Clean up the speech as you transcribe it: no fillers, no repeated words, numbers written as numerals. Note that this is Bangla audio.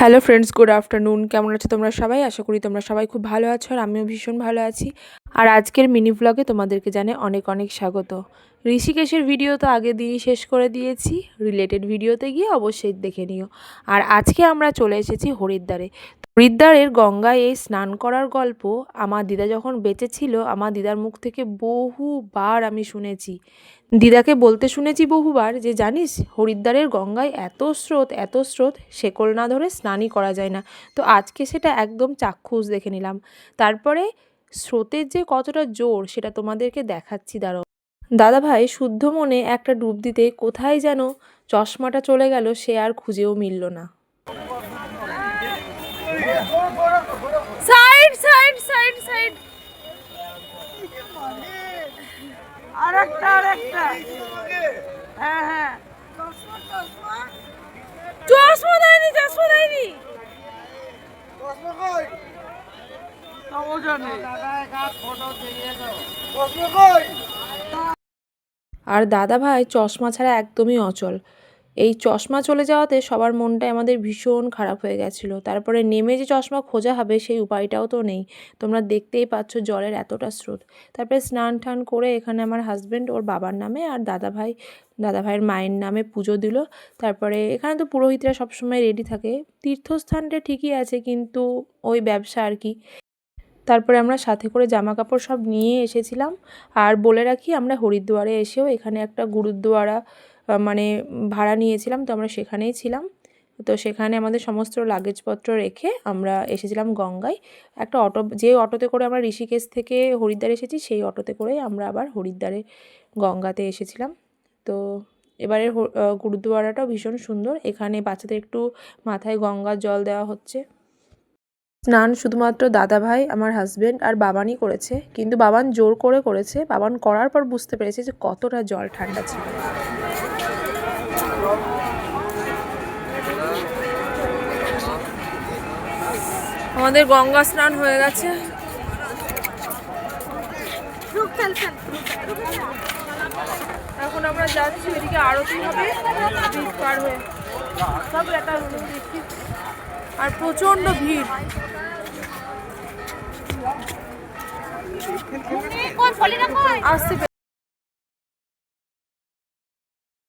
Hello friends, good afternoon. কেমন আছো তোমরা সবাই? আশা করি তোমরা সবাই খুব ভালো আছো, আর আমিও ভীষণ ভালো আছি। আর আজকের মিনি ব্লগে তোমাদেরকে জানাই অনেক অনেক স্বাগত। ঋষিকেশের ভিডিও তো আগের দিনই শেষ করে দিয়েছি, রিলেটেড ভিডিওতে গিয়ে অবশ্যই দেখে নিও। আর আজকে আমরা চলে এসেছি হরিদ্বারে। হরিদ্বারের গঙ্গায় এই স্নান করার গল্প আমার দিদা যখন বেঁচে ছিল, আমার দিদার মুখ থেকে বহুবার আমি শুনেছি। দিদাকে বলতে শুনেছি বহুবার যে জানিস, হরিদ্বারের গঙ্গায় এত স্রোত, শেকল না ধরে স্নানই করা যায় না। তো আজকে সেটা একদম চাক্ষুষ দেখে নিলাম। তারপরে স্রোতের যে কতটা জোর সেটা তোমাদেরকে দেখাচ্ছি, দাঁড়াও। দাদাভাই শুদ্ধ মনে একটা ডুব দিতে কোথায় যেন চশমাটা চলে গেল, সে আর খুঁজেও মিলল না। সাইড সাইড সাইড সাইড আরেকটা হ্যাঁ হ্যাঁ চশমা দেয়নি আর দাদা ভাই চশমা ছাড়া একদমই অচল। এই চশমা চলে যাওয়াতে সবার মনটাই আমাদের ভীষণ খারাপ হয়ে গেছিলো। তারপরে নেমে যে চশমা খোঁজা হবে সেই উপায়টাও তো নেই। তোমরা দেখতেই পাচ্ছ জলের এতটা স্রোত। তারপরে স্নান টান করে এখানে আমার হাজব্যান্ড ওর বাবার নামে আর দাদা ভাইয়ের মায়ের নামে পুজো দিল। তারপরে এখানে তো পুরোহিতরা সবসময় রেডি থাকে। তীর্থস্থানটা ঠিকই আছে, কিন্তু ওই ব্যবসা আর কি। তারপরে আমরা সাথে করে জামা কাপড় সব নিয়ে এসেছিলাম। আর বলে রাখি, আমরা হরিদ্বারে এসেও এখানে একটা গুরুদ্বারা মানে ভাড়া নিয়েছিলাম, তো আমরা সেখানেই ছিলাম। তো সেখানে আমাদের সমস্ত লাগেজপত্র রেখে আমরা এসেছিলাম গঙ্গায়। একটা অটো, যে অটোতে করে আমরা ঋষিকেশ থেকে হরিদ্বার এসেছি, সেই অটোতে করেই আমরা আবার হরিদ্বারে গঙ্গাতে এসেছিলাম। তো এবারের গুরুদ্বারাটাও ভীষণ সুন্দর। এখানে বাচ্চাদের একটু মাথায় গঙ্গার জল দেওয়া হচ্ছে। স্নান শুধুমাত্র দাদাভাই, আমার হাজব্যান্ড আর বাবানই করেছে, কিন্তু বাবান জোর করে করেছে। বাবান করার পর বুঝতে পেরেছে যে কতটা জল ঠান্ডা ছিল। আমাদের গঙ্গা স্নান হয়ে গেছে। এখন আমরা যাচ্ছি, এদিকে আরতি হবে পার হয়ে সব একটা দেখি। আর প্রচন্ড ভিড়। আসতে